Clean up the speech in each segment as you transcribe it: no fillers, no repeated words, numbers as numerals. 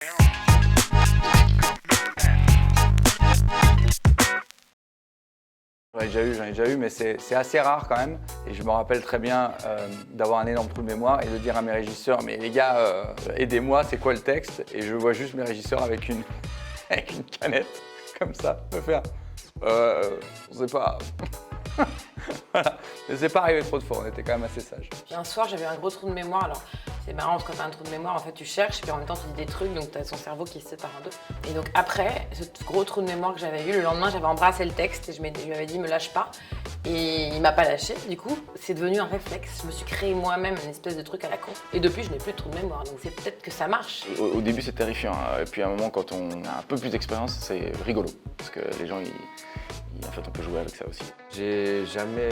J'en ai déjà eu, mais c'est assez rare quand même. Et je me rappelle très bien d'avoir un énorme trou de mémoire et de dire à mes régisseurs, mais les gars, aidez-moi, c'est quoi le texte? Et je vois juste mes régisseurs avec une canette, comme ça, me faire, on sait pas. Voilà. Mais c'est pas arrivé trop de fois, on était quand même assez sages. Puis un soir, j'avais un gros trou de mémoire. Alors, c'est marrant parce que quand t'as un trou de mémoire, en fait, tu cherches, puis en même temps, tu dis des trucs, donc t'as son cerveau qui se sépare en deux. Et donc après, ce gros trou de mémoire que j'avais eu, le lendemain, j'avais embrassé le texte et je lui avais dit, me lâche pas. Et il m'a pas lâché. Du coup, c'est devenu un réflexe. Je me suis créé moi-même une espèce de truc à la con. Et depuis, je n'ai plus de trou de mémoire. Donc c'est peut-être que ça marche. Au début, c'est terrifiant. Et puis à un moment, quand on a un peu plus d'expérience, c'est rigolo. Parce que les gens, en fait, on peut jouer avec ça aussi. J'ai jamais...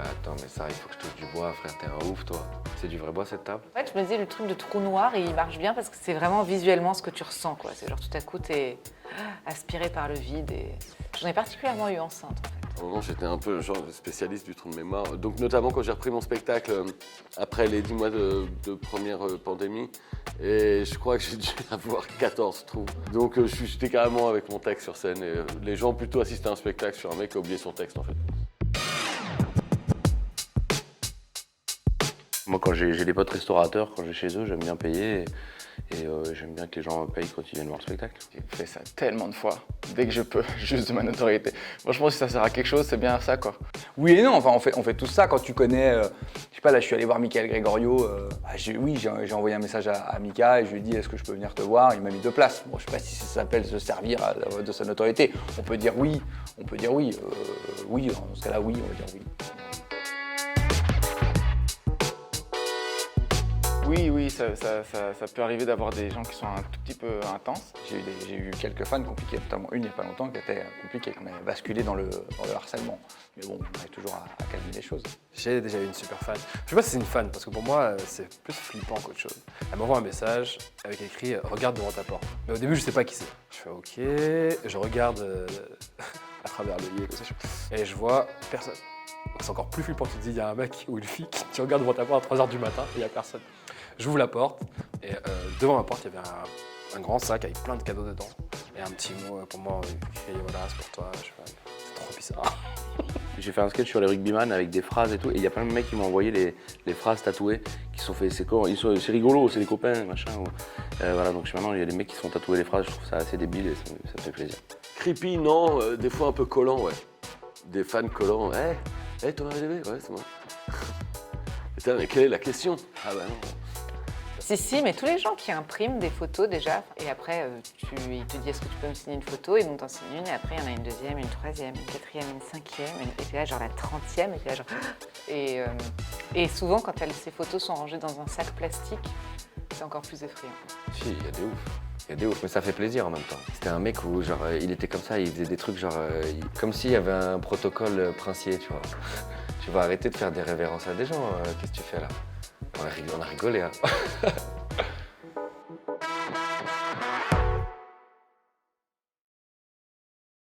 Attends, mais ça, il faut que je touche du bois, frère, t'es un ouf, toi. C'est du vrai bois, cette table? En fait, je me disais, le truc de trou noir, il marche bien parce que c'est vraiment visuellement ce que tu ressens, quoi. C'est genre tout à coup, t'es aspiré par le vide et... J'en ai particulièrement eu enceinte, en fait. À un moment, j'étais un peu genre spécialiste du trou de mémoire. Donc, notamment quand j'ai repris mon spectacle après les 10 mois de première pandémie. Et je crois que j'ai dû avoir 14 trous. Donc, j'étais carrément avec mon texte sur scène. Et les gens plutôt assistaient à un spectacle sur un mec qui a oublié son texte, en fait. Moi, quand j'ai des potes restaurateurs, quand je vais chez eux, j'aime bien payer et j'aime bien que les gens payent quand ils viennent voir le spectacle. J'ai fait ça tellement de fois, dès que je peux, juste de ma notoriété. Franchement, si ça sert à quelque chose, c'est bien ça, quoi. Oui et non, enfin on fait tout ça quand tu connais, je sais pas, là je suis allé voir Michael Gregorio, j'ai envoyé un message à Mika et je lui ai dit est-ce que je peux venir te voir, il m'a mis 2 places. Bon, je sais pas si ça s'appelle se servir de sa notoriété, on peut dire oui, oui, dans ce cas-là oui, on va dire oui. Oui, ça peut arriver d'avoir des gens qui sont un tout petit peu intenses. J'ai eu quelques fans compliqués, notamment une il n'y a pas longtemps qui était compliquée, qu'on avait basculé dans le harcèlement. Mais bon, on arrive toujours à calmer les choses. J'ai déjà eu une super fan. Je sais pas si c'est une fan, parce que pour moi, c'est plus flippant qu'autre chose. Elle m'envoie un message avec écrit « Regarde devant ta porte ». Mais au début, je sais pas qui c'est. Je fais « Ok », je regarde à travers le lit, et je vois personne. Donc c'est encore plus flippant, tu te dis, il y a un mec ou une fille qui tu regardes devant ta porte à 3h du matin et il n'y a personne. J'ouvre la porte et devant ma porte, il y avait un grand sac avec plein de cadeaux dedans et un petit mot pour moi, écrit voilà, c'est pour toi. C'est trop bizarre. J'ai fait un sketch sur les rugbyman avec des phrases et tout, et il y a plein de mecs qui m'ont envoyé les phrases tatouées, qui se sont fait, c'est rigolo, c'est des copains, machin. Voilà, donc maintenant il y a des mecs qui se font tatouer les phrases, je trouve ça assez débile et ça me fait plaisir. Creepy, non, des fois un peu collant, ouais. Des fans collants, hey, toi, ouais, c'est moi. Putain, mais quelle est la question? Ah bah non. Si, mais tous les gens qui impriment des photos déjà, et après, il te dit est-ce que tu peux me signer une photo, et donc t'en signes une, et après il y en a une deuxième, une troisième, une quatrième, une cinquième, et puis là genre la 30e, et puis là genre... Et souvent quand ces photos sont rangées dans un sac plastique, c'est encore plus effrayant. Si, il y a des ouf. Il y a des ouf, mais ça fait plaisir en même temps. C'était un mec où genre, il était comme ça, il faisait des trucs genre... comme s'il y avait un protocole princier, tu vois. Tu vas arrêter de faire des révérences à des gens, qu'est-ce que tu fais là? On a rigolé, hein.